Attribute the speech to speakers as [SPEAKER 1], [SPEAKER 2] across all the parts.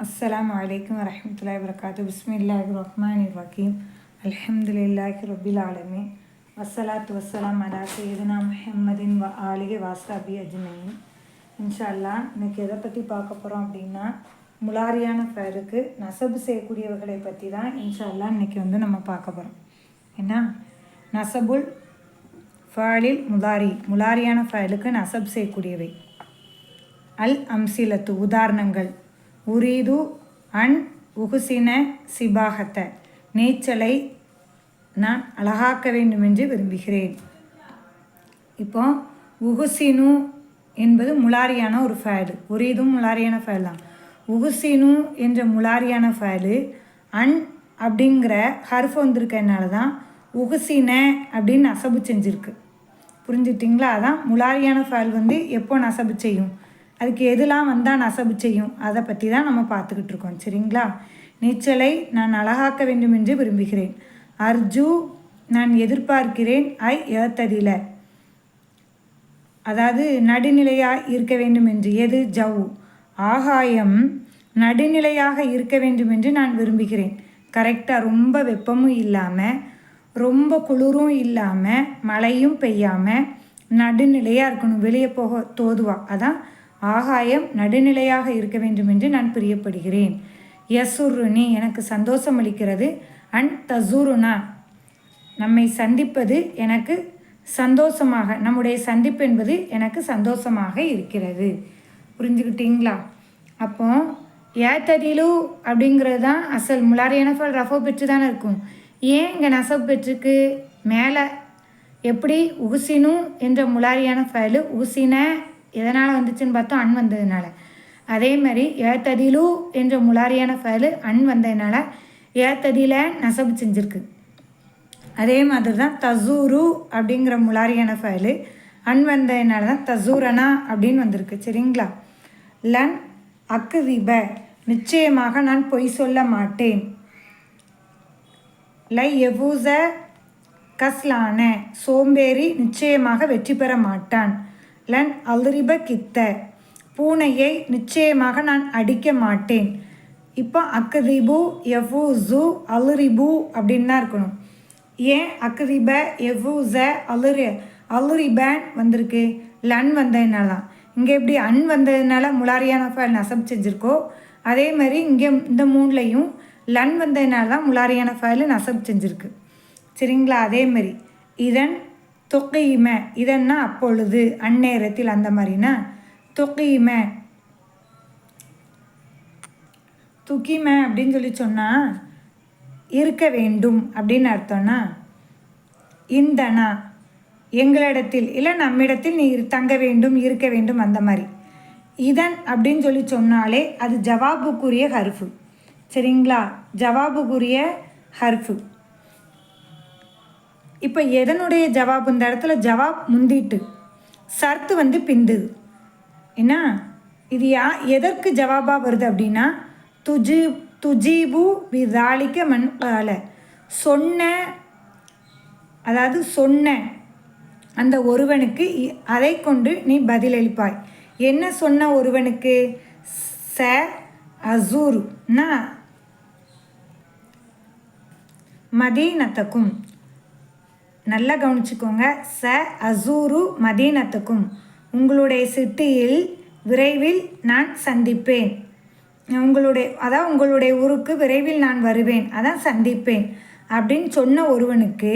[SPEAKER 1] அஸ்ஸலாமு அலைக்கும் வரஹ்மத்துல்லாஹி வபரகாத்துஹு. பிஸ்மில்லாஹிர் ரஹ்மானிர் ரஹீம். அல்ஹம்துலில்லாஹி ரப்பில் ஆலமீன். வஸ்ஸலாத்து வஸ்ஸலாம் அலா சய்யிதினா முஹம்மதின் வ ஆலிஹி வஸஹ்பி அஜ்மஈன். இன்ஷா அல்லாஹ் இன்னைக்கு எதை பற்றி பார்க்க போகிறோம் அப்படின்னா, முலாரியான ஃபேலுக்கு நசபு செய்யக்கூடியவர்களை பற்றி தான் இன்ஷா அல்லாஹ் இன்னைக்கு நம்ம பார்க்க போகிறோம். ஏன்னா நசபுல் ஃபேலில் முலாரியான ஃபேலுக்கு நசப் செய்யக்கூடியவை. அல் அம்சிலத்து உதாரணங்கள்: உரீது அன் உகுசின சிபாகத்த, நீச்சலை நான் அழகாக்க வேண்டும் என்று விரும்புகிறேன். இப்போ உகுசினு என்பது முலாரியான ஒரு ஃபேலு. உரீதும் முலாரியான ஃபேல் தான். உகுசினு என்ற முலாரியான ஃபேலு அன் அப்படிங்கிற ஹர்ஃப் வந்திருக்கனால தான் உகுசின அப்படின்னு நசபு செஞ்சுருக்கு. புரிஞ்சுட்டிங்களா? அதான் முலாரியான ஃபேல் எப்போ நசபு செய்யும், அதுக்கு எதெல்லாம் வந்தால் நசபு செய்யும், அதை பற்றி தான் நம்ம பார்த்துக்கிட்டு இருக்கோம். சரிங்களா? நீச்சலை நான் அழகாக்க வேண்டும் என்று விரும்புகிறேன். அர்ஜு நான் எதிர்பார்க்கிறேன். ஐ ஏத்ததில, அதாவது நடுநிலையாக இருக்க வேண்டும் என்று. எது? ஜவு. ஆகாயம் நடுநிலையாக இருக்க வேண்டும் என்று நான் விரும்புகிறேன். கரெக்டாக ரொம்ப வெப்பமும் இல்லாமல் ரொம்ப குளிரும் இல்லாமல் மழையும் பெய்யாமல் நடுநிலையாக இருக்கணும். வெளியே போக தோதுவா. அதான் ஆகாயம் நடுநிலையாக இருக்க வேண்டும் என்று நான் பிரியப்படுகிறேன். யசுருனி எனக்கு சந்தோஷம் அளிக்கிறது. அன் தசூருனா நம்மை சந்திப்பது எனக்கு சந்தோஷமாக, நம்முடைய சந்திப்பு என்பது எனக்கு சந்தோஷமாக இருக்கிறது. புரிஞ்சுக்கிட்டீங்களா? அப்போ ஏத்ததிலு அப்படிங்கிறது தான் அசல் முலாரியான ஃபேல் ரஃபோ பெற்று தானே இருக்கும். ஏன் இங்கே நசப் பெற்றுக்கு? மேலே எப்படி உகுசினு என்ற முலாரியான ஃபேலு உகுசின எதனால் வந்துச்சுன்னு பார்த்தோம், அன் வந்ததுனால. அதே மாதிரி ஏத்ததிலு என்ற முலாரியான ஃபேலு அன் வந்ததுனால ஏத்ததில நசபு செஞ்சுருக்கு. அதே மாதிரி தான் தசூரு அப்படிங்கிற முலாரியான ஃபேலு அன் வந்ததுனால தான் தசூரனா அப்படின்னு வந்திருக்கு. சரிங்களா? லன் அக்குதிப நிச்சயமாக நான் பொய் சொல்ல மாட்டேன். லை எவூச கஸ்லான சோம்பேறி நிச்சயமாக வெற்றி பெற மாட்டான். லன் அல்ரிப கித்த பூனையை நிச்சயமாக நான் அடிக்க மாட்டேன். இப்போ அக்கதிபு எஃபூசு அலுரிபு அப்படின்னு தான் இருக்கணும். ஏன் அக்கதிப எஃபூச அலுரிபேன் வந்திருக்கு? லன் வந்ததுனால தான். இங்கே எப்படி அன் வந்ததுனால முலாரியான ஃபேல் நசப் செஞ்சுருக்கோ, அதே மாதிரி இங்கே இந்த மூணுலையும் லன் வந்ததுனால தான் முலாரியான ஃபேலு நசப் செஞ்சுருக்கு. சரிங்களா? அதே மாதிரி இதன் தொகையும, இதன்னா அப்பொழுது, அந்நேரத்தில், அந்த மாதிரினா தொகையும துக்கிம அப்படின்னு சொல்லி சொன்னால் இருக்க வேண்டும் அப்படின்னு அர்த்தம்னா, இந்தனா எங்களிடத்தில் இல்லை நம்மிடத்தில் நீ தங்க வேண்டும், இருக்க வேண்டும், அந்த மாதிரி. இதன் அப்படின்னு சொல்லி சொன்னாலே அது ஜவாபுக்குரிய ஹர்ஃபு. சரிங்களா? ஜவாபுக்குரிய ஹர்ஃபு. இப்போ எதனுடைய ஜவாப்? இந்த இடத்துல ஜவாப் முந்திட்டு சர்த்து பிந்துது. என்ன இது? எதற்கு ஜவாபாக வருது அப்படின்னா, துஜீபு விதாலிக்க மண்கால சொன்ன, அதாவது சொன்ன அந்த ஒருவனுக்கு அதை கொண்டு நீ பதிலளிப்பாய். என்ன சொன்ன ஒருவனுக்கு? ச அசூரு மதீனத்தக்கும். நல்லா கவனிச்சுக்கோங்க. ச அசூரு மதீனத்துக்கும், உங்களுடைய சிட்டியில் விரைவில் நான் சந்திப்பேன். உங்களுடைய ஊருக்கு விரைவில் நான் வருவேன், அதான் சந்திப்பேன் அப்படின்னு சொன்ன ஒருவனுக்கு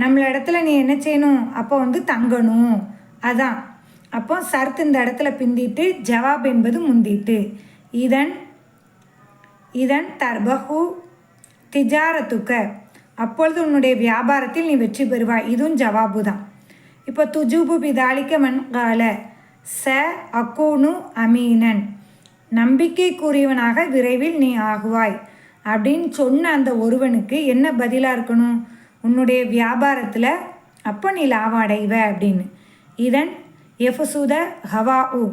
[SPEAKER 1] நம்மள இடத்துல நீ என்ன செய்யணும்? அப்போ தங்கணும். அதான் அப்போ சர்த்து இந்த இடத்துல பிந்திட்டு ஜவாப் என்பது முந்திட்டு. இதன் தர்பஹு திஜாரத்துக்க, அப்பொழுது உன்னுடைய வியாபாரத்தில் நீ வெற்றி பெறுவாய். இதுவும் ஜவாபு தான். இப்போ துஜூபு பிதாலிக்க மண்கால ச அக்கூனு அமீனன், நம்பிக்கைக்குரியவனாக விரைவில் நீ ஆகுவாய் அப்படின்னு சொன்ன அந்த ஒருவனுக்கு என்ன பதிலாக இருக்கணும்? உன்னுடைய வியாபாரத்தில் அப்போ நீ லாபம் அடைவ அப்படின்னு. இதன் எஃபுசுத ஹவா உ,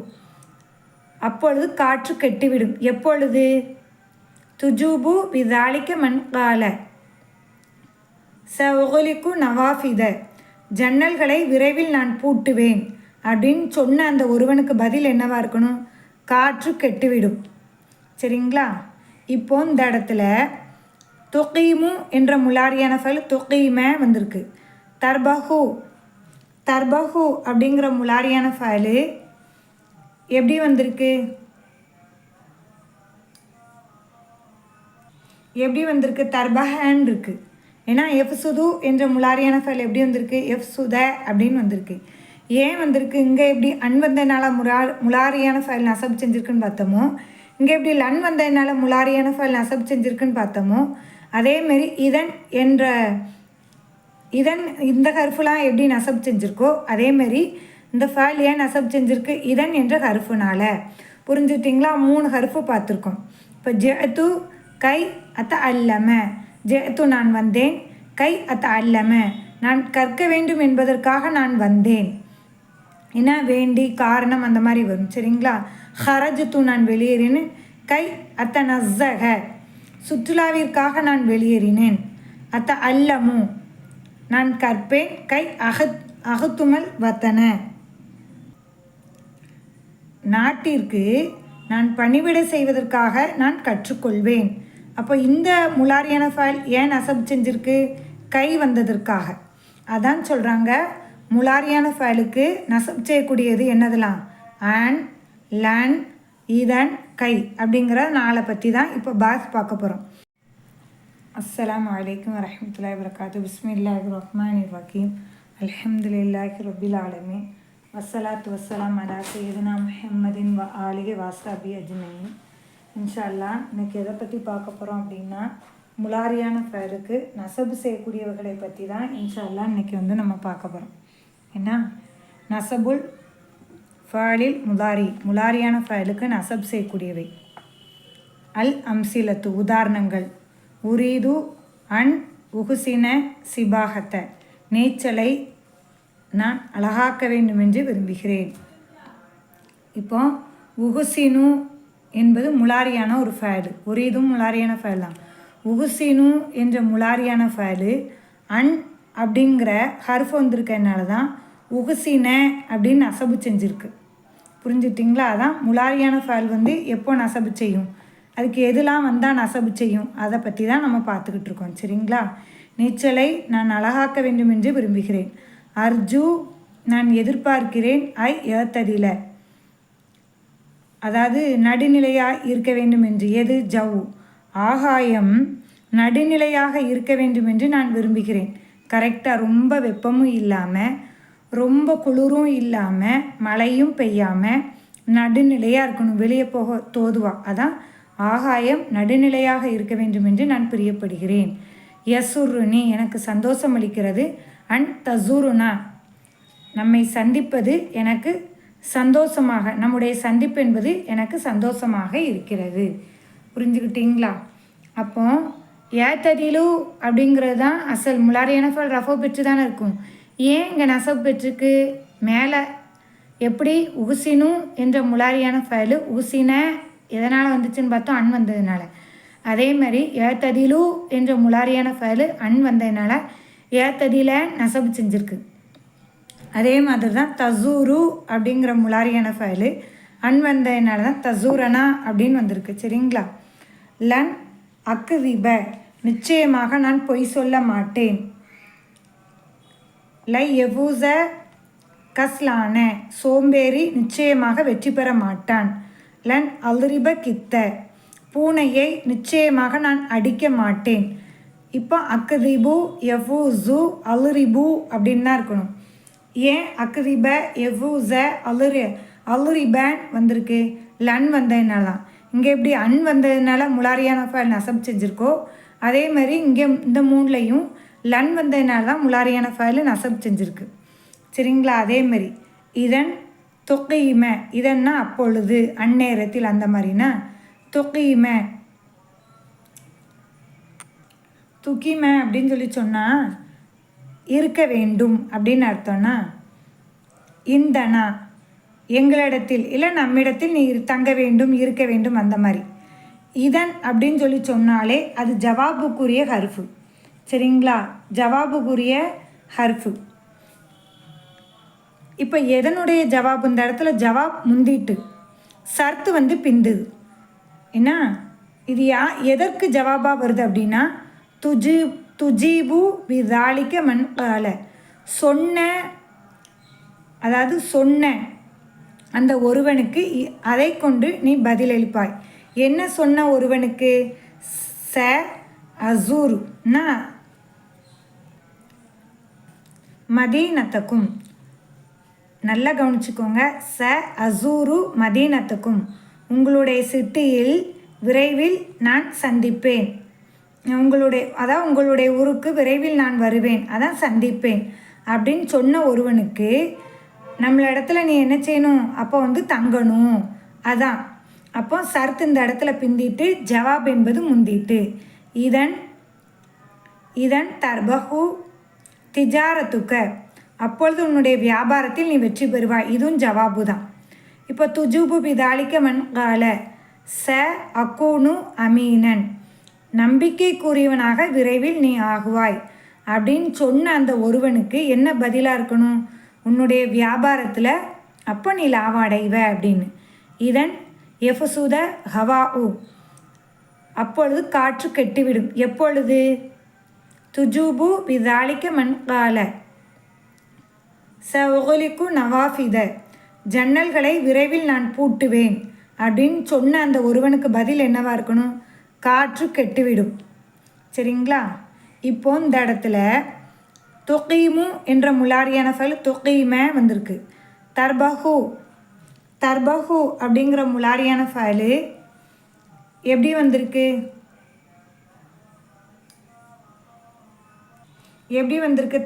[SPEAKER 1] அப்பொழுது காற்று கெட்டுவிடும். எப்பொழுது? துஜூபு பிதாலிக்க மண்கால சஒலிக்கு நவாஃபித, ஜன்னல்களை விரைவில் நான் பூட்டுவேன் அப்படின்னு சொன்ன அந்த ஒருவனுக்கு பதில் என்னவா இருக்கணும்? காற்று கெட்டுவிடும். சரிங்களா. இப்போ இந்த இடத்துல துகீமு என்ற முலாரியான ஃபைல் துகீம வந்திருக்கு. தர்பஹு தர்பஹு அப்படிங்கிற முலாரியான ஃபைலு எப்படி வந்திருக்கு? தர்பஹன் இருக்குது. ஏன்னா எஃப்சுது என்ற முலாரியான ஃபைல் எப்படி வந்திருக்கு? எஃப்சுத அப்படின்னு வந்திருக்கு. ஏன் வந்திருக்கு? இங்கே எப்படி அன் வந்ததுனால முலாரியான ஃபைல் நசப் செஞ்சுருக்குன்னு பார்த்தோமோ, இங்கே எப்படி லன் வந்ததுனால முலாரியான ஃபைல் நசப் செஞ்சுருக்குன்னு பார்த்தோமோ, அதேமாரி இதன் இந்த ஹர்ஃபுலாம் எப்படி நசப் செஞ்சுருக்கோ அதேமாரி இந்த ஃபைல் ஏன் நசப் செஞ்சுருக்கு? இதன் என்ற ஹர்ஃபுனால். புரிஞ்சுட்டிங்களா? 3 ஹர்ஃபு பார்த்துருக்கோம். இப்போ ஜெத்து கை அத்த அல்லம, ஜெத்து நான் வந்தேன், கை அத்த அல்லம நான் கற்க வேண்டும் என்பதற்காக நான் வந்தேன். என்ன வேண்டி காரணம் அந்த மாதிரி வரும். சரிங்களா. ஹரஜத்து நான் வெளியேறினேன், கை அத்த நஸ்ஸக சுற்றுலாவிற்காக நான் வெளியேறினேன், அத்த அல்லமு நான் கற்பேன், கை அகத்துமல் வத்தன நாட்டிற்கு நான் பணிவிட செய்வதற்காக நான் கற்றுக்கொள்வேன். அப்போ இந்த முலாரியான ஃபைல் ஏன் நசப் செஞ்சிருக்கு? கை வந்ததற்காக. அதான் சொல்கிறாங்க முலாரியான ஃபைலுக்கு நசப் செய்யக்கூடியது என்னதெல்லாம்? அண்ட், லன், இதன், கை அப்படிங்கிற 4 பற்றி தான் இப்போ பாஸ் பார்க்க போகிறோம். அஸ்ஸலாமு அலைக்கும் வரஹ்மத்துல்லாஹி வபரகாத்துஹு. பிஸ்மில்லாஹிர் ரஹ்மானிர் ரஹீம். அல்ஹம்துலில்லாஹி ரப்பில் ஆலமீன். வஸ்ஸலாத்து வஸ்ஸலாம் அலா சையதுனா முஹம்மதின் வ ஆலிஹி வஸஹ்பிஹி அஜ்மஈன். இன்ஷா அல்லாஹ் இன்னைக்கு எதை பற்றி பார்க்க போகிறோம் அப்படின்னா, முலாரியான ஃபைலுக்கு நசபு செய்யக்கூடியவர்களை பற்றி தான் இன்ஷா அல்லாஹ் இன்னைக்கு நம்ம பார்க்க போகிறோம். என்ன? நசபுல் ஃபாலில் முலாரியான ஃபைலுக்கு நசப் செய்யக்கூடியவை. அல் அம்சிலத்து உதாரணங்கள். உரீது அன் உஹுசின சிபாகத்த நீச்சலை நான் அழகாக்க வேண்டும் என்று விரும்புகிறேன். இப்போ உஹுசினு என்பது முலாரியான ஒரு ஃபைலு. உரீதும் முலாரியான ஃபைல் தான். உஹுசினு என்ற முலாரியான ஃபைலு அன் அப்படிங்கிற ஹர்ஃப் வந்திருக்கிறதுனால தான் உஹுசின அப்படின்னு நசபு செஞ்சுருக்கு. புரிஞ்சுட்டிங்களா? அதான் முலாரியான ஃபைல் எப்போ நசபு செய்யும், அதுக்கு எதெல்லாம் வந்தால் நசபு செய்யும், அதை பற்றி தான் நம்ம பார்த்துக்கிட்டு இருக்கோம். சரிங்களா. நீச்சலை நான் அழகாக்க வேண்டும் என்று விரும்புகிறேன். அர்ஜு நான் எதிர்பார்க்கிறேன். ஐ ஏத்ததில அதாவது நடுநிலையாக இருக்க வேண்டும் என்று. எது? ஜவ் ஆகாயம் நடுநிலையாக இருக்க வேண்டும் என்று நான் விரும்புகிறேன். கரெக்டாக ரொம்ப வெப்பமும் இல்லாமல் ரொம்ப குளிரும் இல்லாமல் மழையும் பெய்யாமல் நடுநிலையாக இருக்கணும். வெளியே போக தோதுவா. அதான் ஆகாயம் நடுநிலையாக இருக்க வேண்டும் என்று நான் பிரியப்படுகிறேன். யசுருனி எனக்கு சந்தோஷம் அளிக்கிறது. அன் தசூருனா நம்மை சந்திப்பது எனக்கு சந்தோஷமாக, நம்முடைய சந்திப்பு என்பது எனக்கு சந்தோஷமாக இருக்கிறது. புரிஞ்சுக்கிட்டீங்களா? அப்போ ஏத்ததிலு அப்படிங்கிறது தான் அசல் முலாரியான ஃபைல் ரஃபோ பெற்று தானே இருக்கும். ஏன் இங்கே நசப் பெற்றுக்கு? மேலே எப்படி உகுசினு என்ற முலாரியான ஃபைலு உகுசின எதனால் வந்துச்சுன்னு பார்த்தோம்? அன் வந்ததுனால. அதே மாதிரி ஏத்ததிலு என்ற முலாரியான ஃபைலு அன் வந்ததுனால ஏத்ததில நசபு செஞ்சுருக்கு. அதே மாதிரி தான் தசூரு அப்படிங்கிற முலாரியான ஃபைலு அன் வந்ததுனால தான் தசூரனா அப்படின்னு வந்திருக்கு. சரிங்களா. லன் அக்குதிப நிச்சயமாக நான் பொய் சொல்ல மாட்டேன். லை எவூச கஸ்லான சோம்பேறி நிச்சயமாக வெற்றி பெற மாட்டான். லன் அல்ரிப கித்த பூனையை நிச்சயமாக நான் அடிக்க மாட்டேன். இப்போ அக்குதிபு எவூசு அல்ரிபு அப்படின்னு தான் இருக்கணும். ஏன் அக்குதிப எவூச அல்ரிபன் வந்திருக்கு? லன் வந்ததுனால தான். இங்கே எப்படி அன் வந்ததுனால முலாரியான ஃபைல் நசப் செஞ்சுருக்கோ அதே மாதிரி இங்கே இந்த 3லையும் லன் வந்ததுனால தான் முலாரியான ஃபைலு நசப் செஞ்சுருக்கு. சரிங்களா. அதே மாதிரி இதன் தொகையும இதன்னா அப்பொழுது அந்நேரத்தில் அந்த மாதிரினா தொகையும துக்கிம அப்படின்னு சொல்லி சொன்னால் இருக்க வேண்டும் அப்படின்னு அர்த்தம்னா இந்தனா எங்களிடத்தில் இல்லை நம்மிடத்தில் நீ தங்க வேண்டும் இருக்க வேண்டும் அந்த மாதிரி. இதன் அப்படின்னு சொல்லி சொன்னாலே அது ஜவாபுக்குரிய ஹர்ஃபு. சரிங்களா. ஜவாபுக்குரிய ஹர்ஃபு. இப்போ எதனுடைய ஜவாப்? இந்த இடத்துல ஜவாப் முந்திட்டு சர்த்து பிந்துது. என்ன இது எதற்கு ஜவாபாக வருது அப்படின்னா துஜீபு பிதாலிக்க மன்கால சொன்ன, அதாவது சொன்ன அந்த ஒருவனுக்கு அதை கொண்டு நீ பதிலளிப்பாய். என்ன சொன்ன ஒருவனுக்கு? ச அசூருனா மதீனத்துக்கும். நல்லா கவனிச்சுக்கோங்க. ச அசூரு மதீனத்துக்கும், உங்களுடைய சிட்டியில் விரைவில் நான் சந்திப்பேன். உங்களுடைய ஊருக்கு விரைவில் நான் வருவேன், அதான் சந்திப்பேன் அப்படின்னு சொன்ன ஒருவனுக்கு நம்மள இடத்துல நீ என்ன செய்யணும்? அப்போ தங்கணும். அதான் அப்போ சர்த் இந்த இடத்துல பிந்திட்டு ஜவாப் என்பது முந்திட்டு. இதன் தர்பஹு திஜாரத்துக்க, அப்பொழுது உன்னுடைய வியாபாரத்தில் நீ வெற்றி பெறுவாய். இதுவும் ஜவாபு தான். இப்போ துஜூபு பிதாலிக்க மன்கால ச அக்கூனு அமீனன், நம்பிக்கைக்குரியவனாக விரைவில் நீ ஆகுவாய் அப்படின்னு சொன்ன அந்த ஒருவனுக்கு என்ன பதிலாக இருக்கணும்? உன்னுடைய வியாபாரத்தில் அப்போ நீ லாபம் அடைவ அப்படின்னு. இதன் எஃபசுத ஹவா உ, அப்பொழுது காற்று கெட்டுவிடும். எப்பொழுது? துஜூபு பிதாலிக்க மன்கால சஒலிக்கு நவாஃபித, ஜன்னல்களை விரைவில் நான் பூட்டுவேன் அப்படின்னு சொன்ன அந்த ஒருவனுக்கு பதில் என்னவா இருக்கணும்? காற்று கெட்டுவிடும். சரிங்களா? இப்போ இந்த இடத்துல தொகீமு என்ற முலாரியான ஃபைல் தொகீம வந்திருக்கு. தர்பஹு அப்படிங்கிற முலாரியான ஃபைலு எப்படி வந்திருக்கு?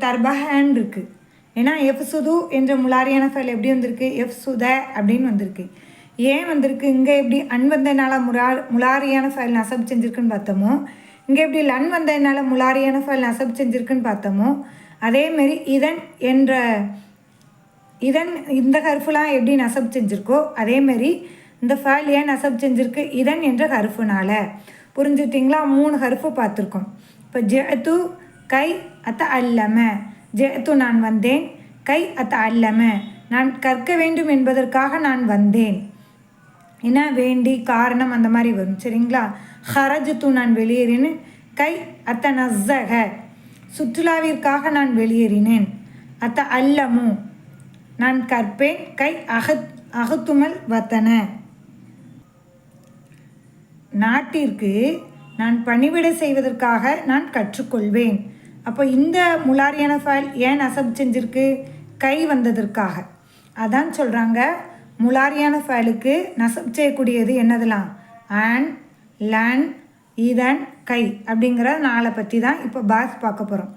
[SPEAKER 1] தர்பஹன் இருக்குது. ஏன்னா எஃப்சுது என்ற முலாரியான ஃபைல் எப்படி வந்திருக்கு? எஃப்சுத அப்படின்னு வந்திருக்கு. ஏன் வந்திருக்கு? இங்கே எப்படி அன் வந்ததுனால முலாரியான ஃபைல் நசப் செஞ்சுருக்குன்னு பார்த்தோமோ, இங்கே எப்படி லன் வந்ததுனால முலாரியான ஃபைல் நசப் செஞ்சுருக்குன்னு பார்த்தோமோ, அதேமாரி இதன் இந்த ஹர்ஃபுலாம் எப்படி நசப் செஞ்சுருக்கோ அதேமாரி இந்த ஃபைல் ஏன் நசப் செஞ்சுருக்கு? இதன் என்ற ஹர்ஃபுனால. புரிஞ்சுட்டிங்களா? 3 ஹர்ஃபு பார்த்துருக்கோம். இப்போ ஜெத்து கை அத்த அல்லம, ஜெத்து நான் வந்தேன், கை அத்த அல்லம நான் கற்க வேண்டும் என்பதற்காக நான் வந்தேன். என்ன வேண்டி காரணம் அந்த மாதிரி வரும். சரிங்களா? ஹரஜத்து நான் வெளியேறினேன், கை அத்த நஸ்ஸக சுற்றுலாவிற்காக நான் வெளியேறினேன், அத்த அல்லமு நான் கற்பேன், கை அகத்துமல் வத்தன நாட்டிற்கு நான் பணிவிடை செய்வதற்காக நான் கற்றுக்கொள்வேன். அப்போ இந்த முலாரியான ஃபைல் ஏன் நசப் செஞ்சிருக்கு? கை வந்ததற்காக. அதான் சொல்கிறாங்க முலாரியான ஃபைலுக்கு நசப் செய்யக்கூடியது என்னதெல்லாம்? அன், லன், இதன், கை அப்படிங்கிற 4 பற்றி தான் இப்போ பார்க்க போகிறோம்.